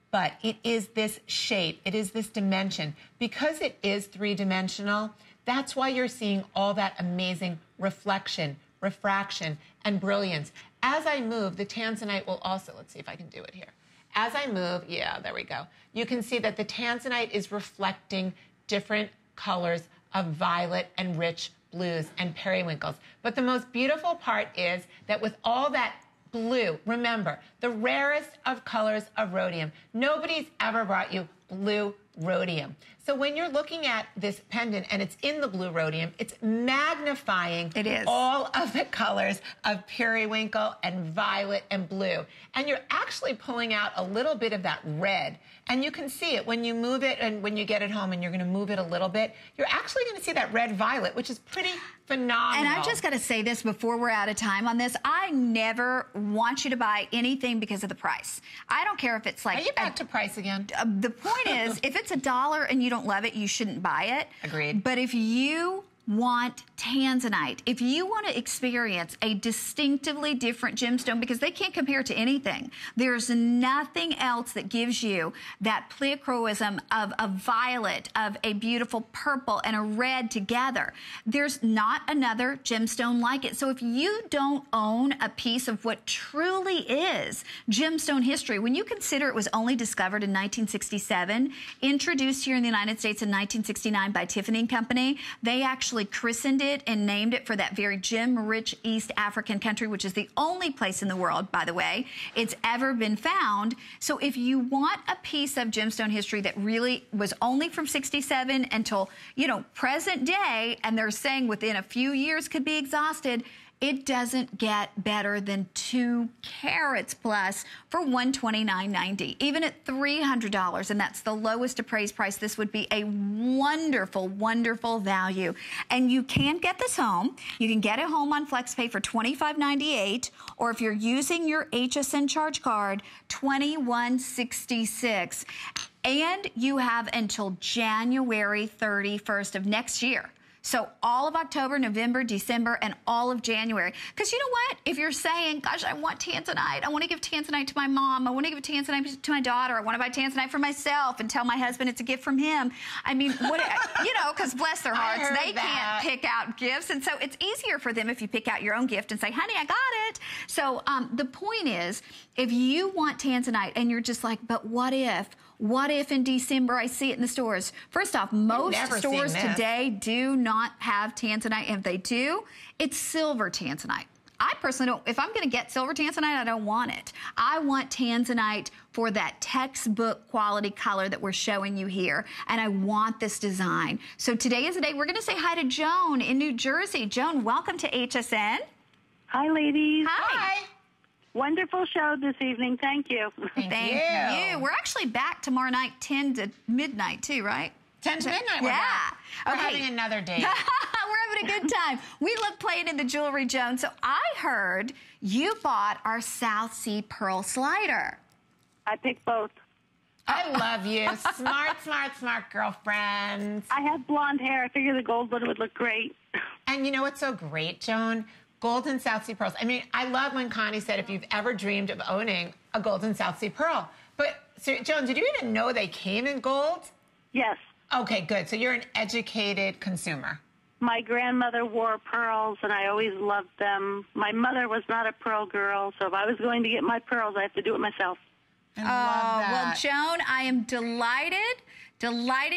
But it is this shape. It is this dimension. Because it is three-dimensional, that's why you're seeing all that amazing reflection, refraction, and brilliance. As I move, the tanzanite will also, let's see if I can do it here. As I move, yeah, there we go. You can see that the tanzanite is reflecting different colors of violet and rich blues and periwinkles. But the most beautiful part is that with all that blue, remember, the rarest of colors of rhodium, nobody's ever brought you blue rhodium. So when you're looking at this pendant and it's in the blue rhodium, it's magnifying all of the colors of periwinkle and violet and blue. And you're actually pulling out a little bit of that red. And you can see it when you move it, and when you get it home and you're going to move it a little bit, you're actually going to see that red violet, which is pretty phenomenal. And I just got to say this before we're out of time on this. I never want you to buy anything because of the price. I don't care if it's like... Are you back to price again? The point is, if it's $1 and you don't love it, you shouldn't buy it. Agreed. But if you want tanzanite, if you want to experience a distinctively different gemstone, because they can't compare to anything, there's nothing else that gives you that pleochroism of a violet, of a beautiful purple and a red together. There's not another gemstone like it. So if you don't own a piece of what truly is gemstone history, when you consider it was only discovered in 1967, introduced here in the United States in 1969 by Tiffany & Company, they actually christened it and named it for that very gem-rich East African country, which is the only place in the world, by the way, it's ever been found. So if you want a piece of gemstone history that really was only from 67 until, you know, present day, and they're saying within a few years could be exhausted, it doesn't get better than 2 carats plus for $129.90. Even at $300, and that's the lowest appraised price, this would be a wonderful, wonderful value. And you can get this home. You can get it home on FlexPay for $25.98, or if you're using your HSN charge card, $21.66. And you have until January 31st of next year. So all of October, November, December, and all of January. Because you know what? If you're saying, gosh, I want tanzanite. I want to give tanzanite to my mom. I want to give tanzanite to my daughter. I want to buy tanzanite for myself and tell my husband it's a gift from him. I mean, what, you know, because bless their hearts, they can't pick out gifts. And so it's easier for them if you pick out your own gift and say, honey, I got it. So the point is, if you want tanzanite and you're just like, but what if? What if in December I see it in the stores? First off, most stores today do not have tanzanite. If they do, it's silver tanzanite. I personally don't. If I'm going to get silver tanzanite, I don't want it. I want tanzanite for that textbook quality color that we're showing you here, and I want this design. So today is the day. We're going to say hi to Joan in New Jersey. Joan, welcome to HSN. Hi, ladies. Hi. Wonderful show this evening. Thank you. Thank you. We're actually back tomorrow night, 10 to midnight, too, right? 10 to midnight. Yeah. We're having another date. We're having a good time. We love playing in the jewelry, Joan. So I heard you bought our South Sea Pearl slider. I picked both. I love you. Smart, smart, smart girlfriend. I have blonde hair. I figured the gold one would look great. And you know what's so great, Joan? Golden South Sea Pearls. I mean, I love when Connie said if you've ever dreamed of owning a golden South Sea Pearl. But, so, Joan, did you even know they came in gold? Yes. Okay, good. So you're an educated consumer. My grandmother wore pearls, and I always loved them. My mother was not a pearl girl, so if I was going to get my pearls, I have to do it myself. I love that. Well, Joan, I am delighted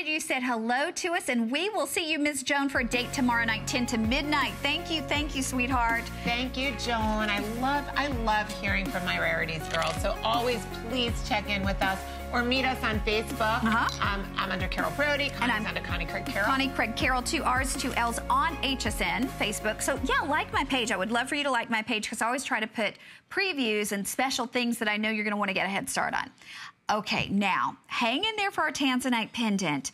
you said hello to us, and we will see you, Ms. Joan, for a date tomorrow night, 10 to midnight. Thank you, sweetheart. Thank you, Joan. I love hearing from my Rarities girls. So always please check in with us or meet us on Facebook. I'm under Carol Brody. Connie's under Connie Craig Carroll. Connie Craig Carroll, 2 R's, 2 L's on HSN Facebook. So yeah, like my page. I would love for you to like my page because I always try to put previews and special things that I know you're going to want to get a head start on. Okay, now, hang in there for our tanzanite pendant.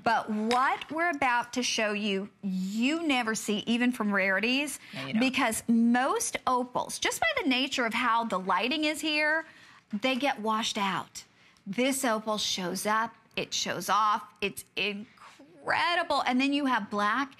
But what we're about to show you, you never see, even from Rarities, because most opals, just by the nature of how the lighting is here, they get washed out. This opal shows up, it shows off, it's incredible. And then you have black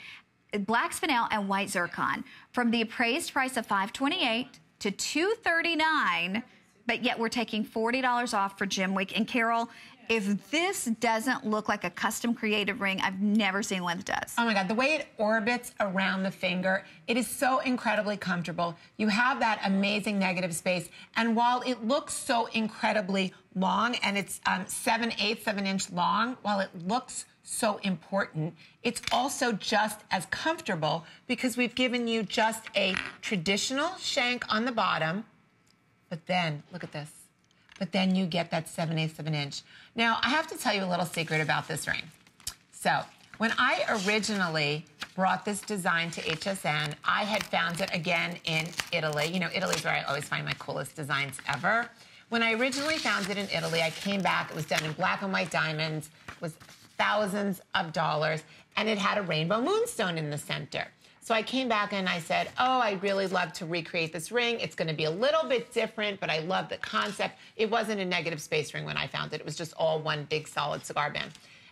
spinel and white zircon. From the appraised price of $528 to $239, but yet we're taking $40 off for Gem Week. And Carol, if this doesn't look like a custom created ring, I've never seen one that does. Oh my God, the way it orbits around the finger, it is so incredibly comfortable. You have that amazing negative space. And while it looks so incredibly long, and it's 7/8 of an inch long, while it looks so important, it's also just as comfortable because we've given you just a traditional shank on the bottom. But then, look at this. but then you get that 7/8 of an inch. Now, I have to tell you a little secret about this ring. So, when I originally brought this design to HSN, I had found it again in Italy. You know, Italy's where I always find my coolest designs ever. When I originally found it in Italy, I came back, it was done in black and white diamonds, it was thousands of dollars, and it had a rainbow moonstone in the center. So I came back and I said, oh, I'd really love to recreate this ring. It's gonna be a little bit different, but I love the concept. It wasn't a negative space ring when I found it. It was just all one big solid cigar band.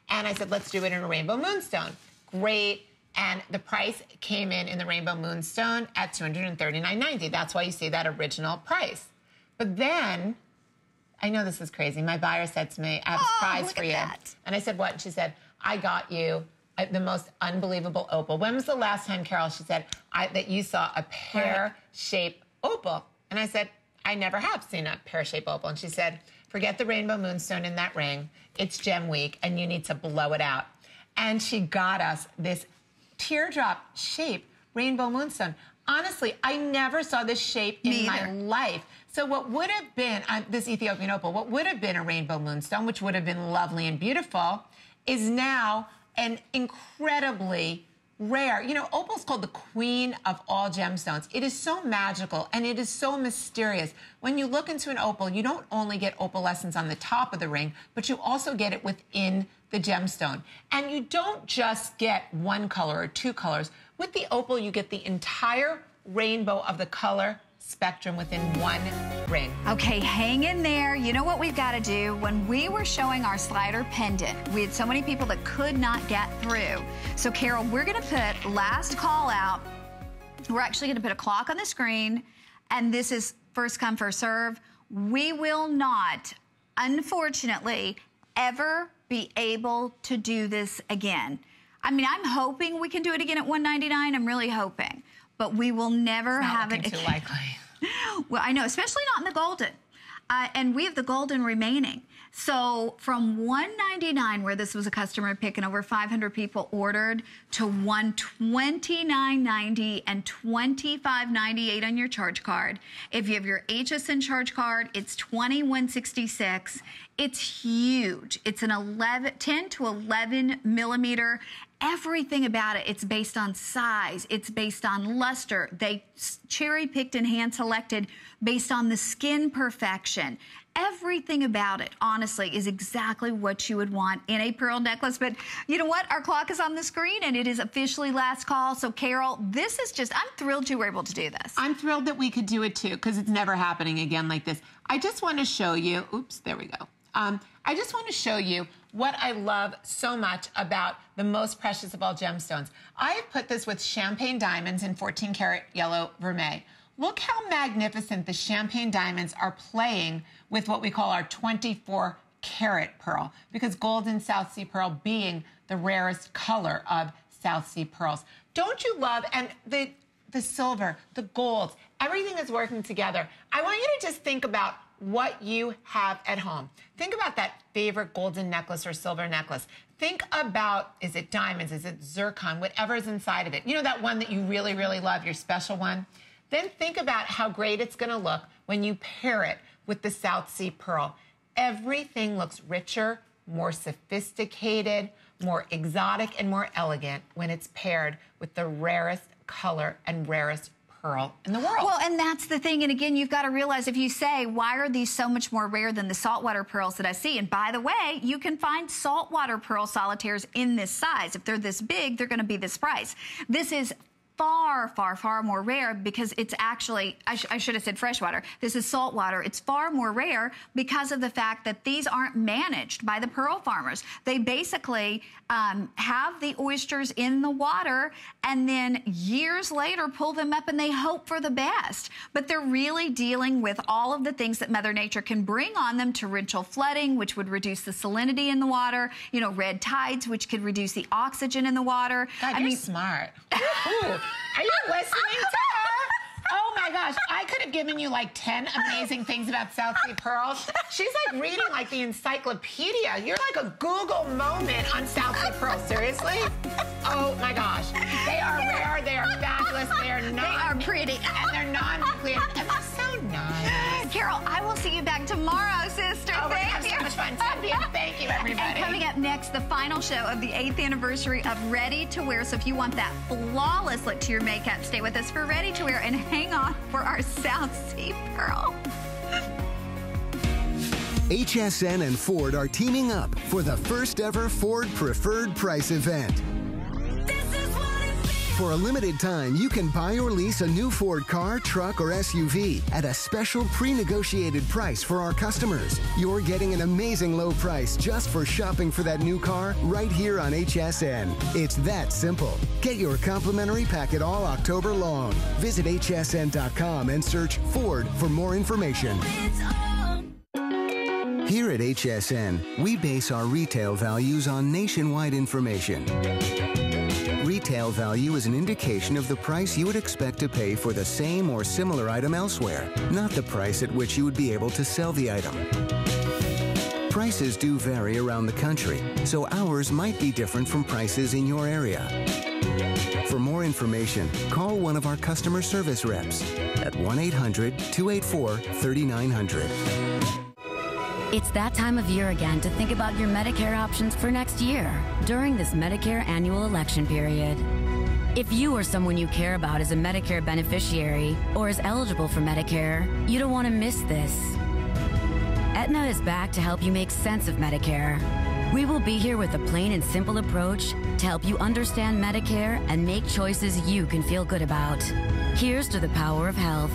And I said, let's do it in a rainbow moonstone. Great. And the price came in the rainbow moonstone at $239.90. That's why you see that original price. But then, I know this is crazy. My buyer said to me, I have a surprise for you. That. And I said, what? And she said, I got you the most unbelievable opal. When was the last time, Carol, she said, that you saw a pear-shaped opal? And I said, I never have seen a pear-shaped opal. And she said, forget the rainbow moonstone in that ring. It's Gem Week, and you need to blow it out. And she got us this teardrop-shaped rainbow moonstone. Honestly, I never saw this shape in my life. So what would have been, this Ethiopian opal, what would have been a rainbow moonstone, which would have been lovely and beautiful, is now an incredibly rare, you know, opal's called the queen of all gemstones. It is so magical and it is so mysterious. When you look into an opal, you don't only get opalescence on the top of the ring, but you also get it within the gemstone. And you don't just get one color or two colors. With the opal, you get the entire rainbow of the color spectrum within one ring. Okay, hang in there. You know what we've got to do? When we were showing our slider pendant, we had so many people that could not get through. So, Carol, we're going to put last call out. We're actually going to put a clock on the screen, and this is first come, first serve. We will not, unfortunately, ever be able to do this again. I mean, I'm hoping we can do it again at $199. I'm really hoping. But we will never have it again. Too likely. Well, I know, especially not in the golden. And we have the golden remaining. So from $199, where this was a customer pick and over 500 people ordered, to $129.90 and $25.98 on your charge card. If you have your HSN charge card, it's $21.66. It's huge. It's an 10 to 11 millimeter. Everything about it, it's based on size. It's based on luster. They cherry-picked and hand-selected based on the skin perfection. Everything about it, honestly, is exactly what you would want in a pearl necklace. But you know what? Our clock is on the screen, and it is officially last call. So, Carol, this is just, I'm thrilled you were able to do this. I'm thrilled that we could do it, too, because it's never happening again like this. I just want to show you, oops, there we go. I just want to show you what I love so much about the most precious of all gemstones. I have put this with champagne diamonds in 14 karat yellow vermeil. Look how magnificent the champagne diamonds are playing with what we call our 24 karat pearl, because golden South Sea pearl being the rarest color of South Sea pearls. Don't you love, and the silver, the gold, everything is working together. I want you to just think about what you have at home. Think about that favorite golden necklace or silver necklace. Think about, is it diamonds, is it zircon, whatever is inside of it. You know, that one that you really, really love, your special one? Then think about how great it's gonna look when you pair it with the South Sea pearl. Everything looks richer, more sophisticated, more exotic, and more elegant when it's paired with the rarest color and rarest pearl in the world. Well, and that's the thing. And again, you've got to realize, if you say, why are these so much more rare than the saltwater pearls that I see? And by the way, you can find saltwater pearl solitaires in this size. If they're this big, they're going to be this price. This is far, far, far more rare because it's actually, I should have said freshwater. This is saltwater. It's far more rare because of the fact that these aren't managed by the pearl farmers. They basically have the oysters in the water and then years later pull them up and they hope for the best. But they're really dealing with all of the things that Mother Nature can bring on them: torrential flooding, which would reduce the salinity in the water, you know, red tides, which could reduce the oxygen in the water. God, you're smart. Ooh. Are you listening to her? Oh my gosh, I could have given you like 10 amazing things about South Sea pearls. She's like reading like the encyclopedia. You're like a Google moment on South Sea pearls, seriously? Oh my gosh. They are rare, they are fabulous, they are They are pretty. And they're non-nuclear. And they're so nice. Carol, I will see you back tomorrow, sister. Oh, we're gonna have Thank so you. much fun. 10 p.m. Thank you, everybody. And coming up next, the final show of the 8th anniversary of Ready to Wear. So if you want that flawless look to your makeup, stay with us for Ready to Wear and hang on for our South Sea Pearl. HSN and Ford are teaming up for the first ever Ford Preferred Price event. For a limited time, you can buy or lease a new Ford car, truck, or SUV at a special pre-negotiated price for our customers. You're getting an amazing low price just for shopping for that new car right here on HSN. It's that simple. Get your complimentary packet all October long. Visit hsn.com and search Ford for more information. Here at HSN, we base our retail values on nationwide information. Retail value is an indication of the price you would expect to pay for the same or similar item elsewhere, not the price at which you would be able to sell the item. Prices do vary around the country, so ours might be different from prices in your area. For more information, call one of our customer service reps at 1-800-284-3900. It's that time of year again to think about your Medicare options for next year during this Medicare annual election period. If you or someone you care about is a Medicare beneficiary or is eligible for Medicare, you don't want to miss this. Aetna is back to help you make sense of Medicare. We will be here with a plain and simple approach to help you understand Medicare and make choices you can feel good about. Here's to the power of health.